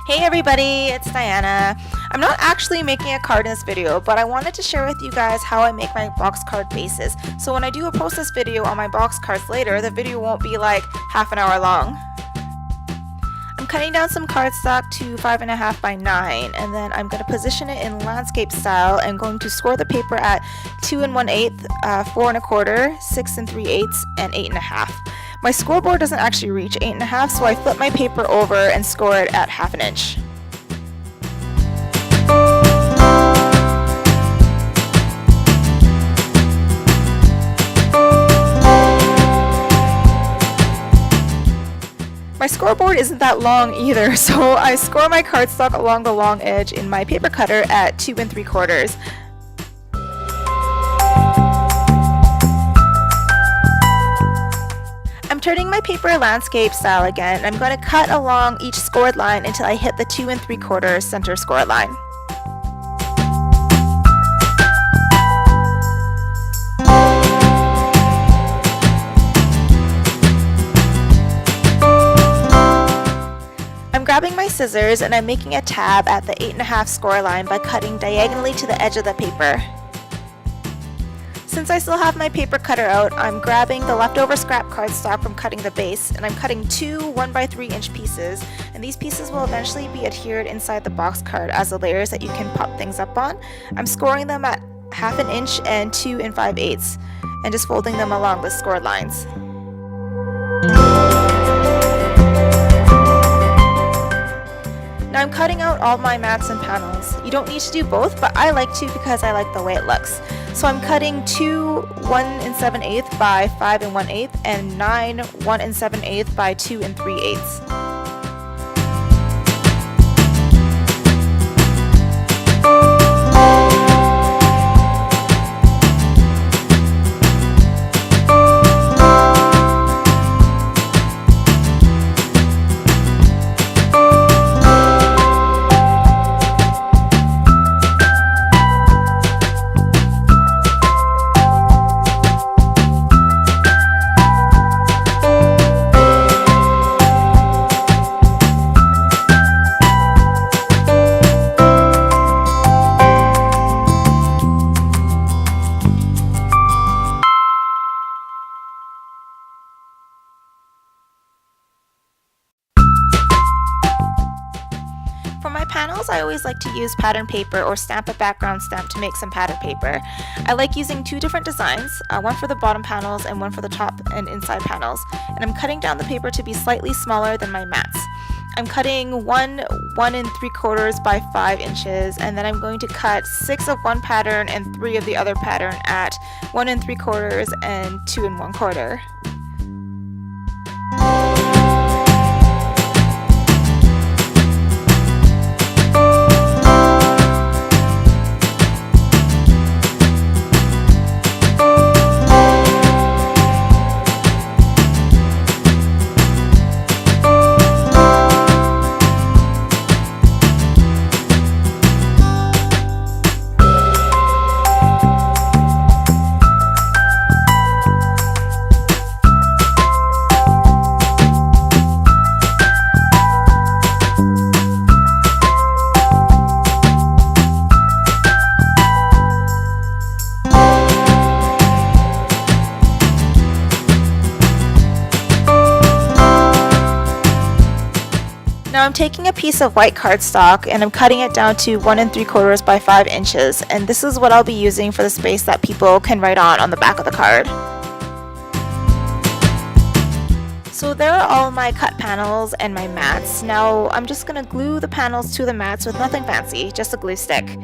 Hey everybody, it's Diana. I'm not actually making a card in this video, but I wanted to share with you guys how I make my box card bases. So when I do a process video on my box cards later, the video won't be like half an hour long. I'm cutting down some cardstock to 5.5 by 9, and then I'm going to position it in landscape style and going to score the paper at 2 1/8, 4 1/4, 6 3/8, and 8 1/2. My scoreboard doesn't actually reach 8 1/2, so I flip my paper over and score it at 1/2 inch. My scoreboard isn't that long either, so I score my cardstock along the long edge in my paper cutter at 2 3/4. I'm turning my paper landscape style again. I'm going to cut along each scored line until I hit the 2 3/4 center score line. I'm grabbing my scissors and I'm making a tab at the 8 1/2 score line by cutting diagonally to the edge of the paper. Since I still have my paper cutter out, I'm grabbing the leftover scrap cardstock from cutting the base, and I'm cutting two 1 by 3 inch pieces, and these pieces will eventually be adhered inside the box card as the layers that you can pop things up on. I'm scoring them at 1/2 inch and 2 5/8, and just folding them along the scored lines. Now I'm cutting out all my mats and panels. You don't need to do both, but I like to because I like the way it looks. So I'm cutting two 1 7/8 by 5 1/8 and 9 1 7/8 by 2 3/8. For my panels, I always like to use pattern paper or stamp a background stamp to make some pattern paper. I like using two different designs, one for the bottom panels and one for the top and inside panels, and I'm cutting down the paper to be slightly smaller than my mats. I'm cutting 1 3/4 by 5 inches, and then I'm going to cut 6 of one pattern and 3 of the other pattern at 1 3/4 and 2 1/4. Now I'm taking a piece of white cardstock and I'm cutting it down to 1 3/4 by 5 inches, and this is what I'll be using for the space that people can write on the back of the card. So there are all my cut panels and my mats. Now I'm just going to glue the panels to the mats with nothing fancy, just a glue stick.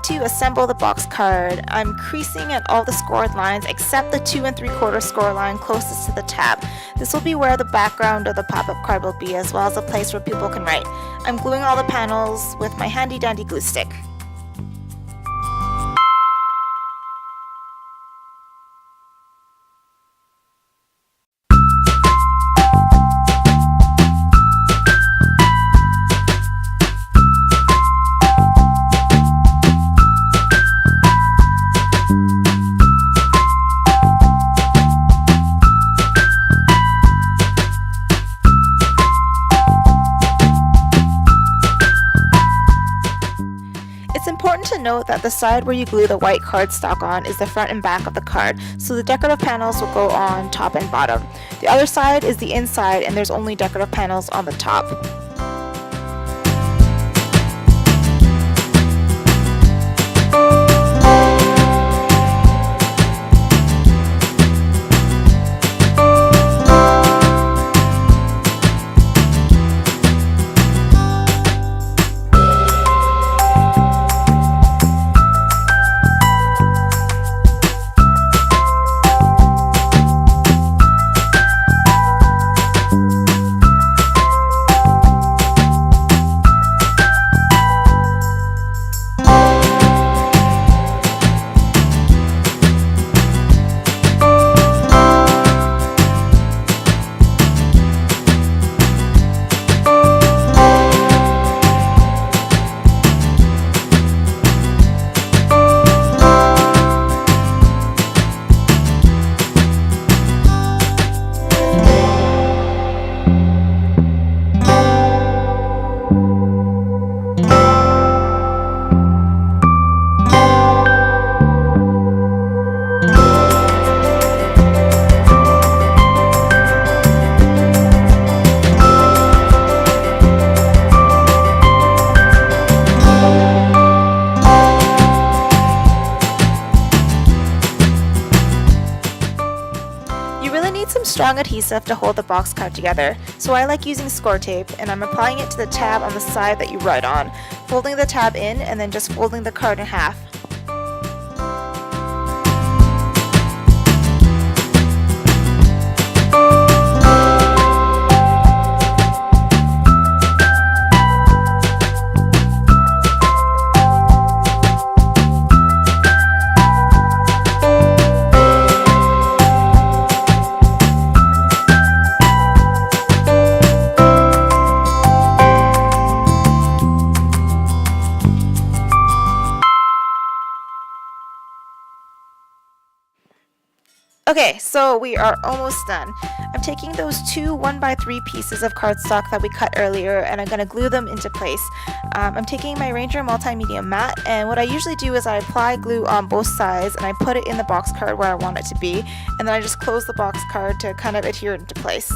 to assemble the box card, I'm creasing at all the scored lines except the 2 3/4 score line closest to the tab. This will be where the background of the pop-up card will be, as well as a place where people can write. I'm gluing all the panels with my handy dandy glue stick. It's important to note that the side where you glue the white cardstock on is the front and back of the card, so the decorative panels will go on top and bottom. The other side is the inside, and there's only decorative panels on the top. Some strong adhesive to hold the box card together, so I like using Scor-Tape, and I'm applying it to the tab on the side that you write on, folding the tab in and then just folding the card in half. Okay, so we are almost done. I'm taking those two 1x3 pieces of cardstock that we cut earlier, and I'm going to glue them into place. I'm taking my Ranger Multimedia mat, and what I usually do is I apply glue on both sides and I put it in the box card where I want it to be, and then I just close the box card to kind of adhere it into place.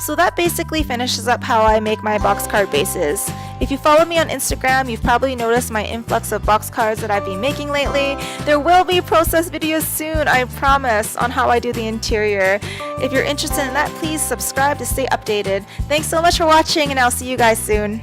So that basically finishes up how I make my box card bases. If you follow me on Instagram, you've probably noticed my influx of box cards that I've been making lately. There will be process videos soon, I promise, on how I do the interior. If you're interested in that, please subscribe to stay updated. Thanks so much for watching, and I'll see you guys soon.